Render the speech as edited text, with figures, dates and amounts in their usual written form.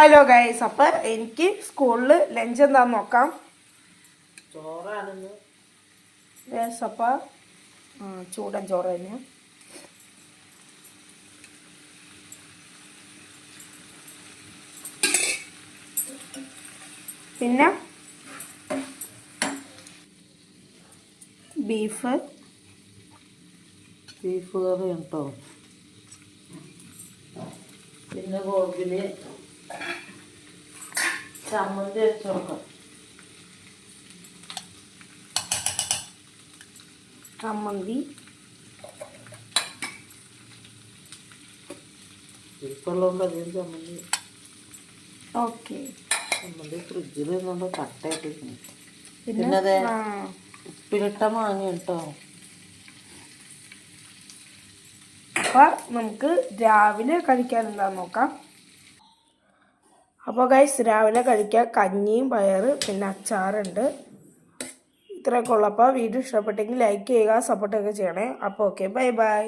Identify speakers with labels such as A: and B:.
A: Hello guys, അപ്പം എനിക്ക് സ്കൂളിൽ ലഞ്ച് എന്താന്ന് നോക്കാം.
B: ചോറാണെന്ന്
A: ഗൈസ്, അപ്പം ചൂടൻ ചോറ് തന്നെ. പിന്നെ ബീഫ്
B: കറി കേട്ടോ. പിന്നെ ഗോപിന് ചമ്മന്തി വെച്ച് കൊടുക്കാം.
A: ചമ്മന്തി
B: ബീഫുള്ളതുകൊണ്ട് അധികം ചമ്മന്തി.
A: ഓക്കെ.
B: ചമ്മന്തി ഫ്രിഡ്ജിൽ നിന്നുകൊണ്ട് കട്ടയായിട്ടിരിക്കുന്നു.
A: പിന്നെ
B: അതെ ഉപ്പിലിട്ട മാങ്ങ കേട്ടോ.
A: അപ്പം നമുക്ക് രാവിലെ കഴിക്കാൻ എന്താന്ന് നോക്കാം. അപ്പോൾ ഗൈസ്, രാവിലെ കഴിക്കാൻ കഞ്ഞിയും പയറ് പിന്നെ അച്ചാറുണ്ട്. ഇത്രയൊക്കെ ഉള്ളപ്പോൾ വീഡിയോ ഇഷ്ടപ്പെട്ടെങ്കിൽ ലൈക്ക് ചെയ്യുക, സപ്പോർട്ടൊക്കെ ചെയ്യണേ. അപ്പോൾ ഓക്കെ, ബൈ ബൈ.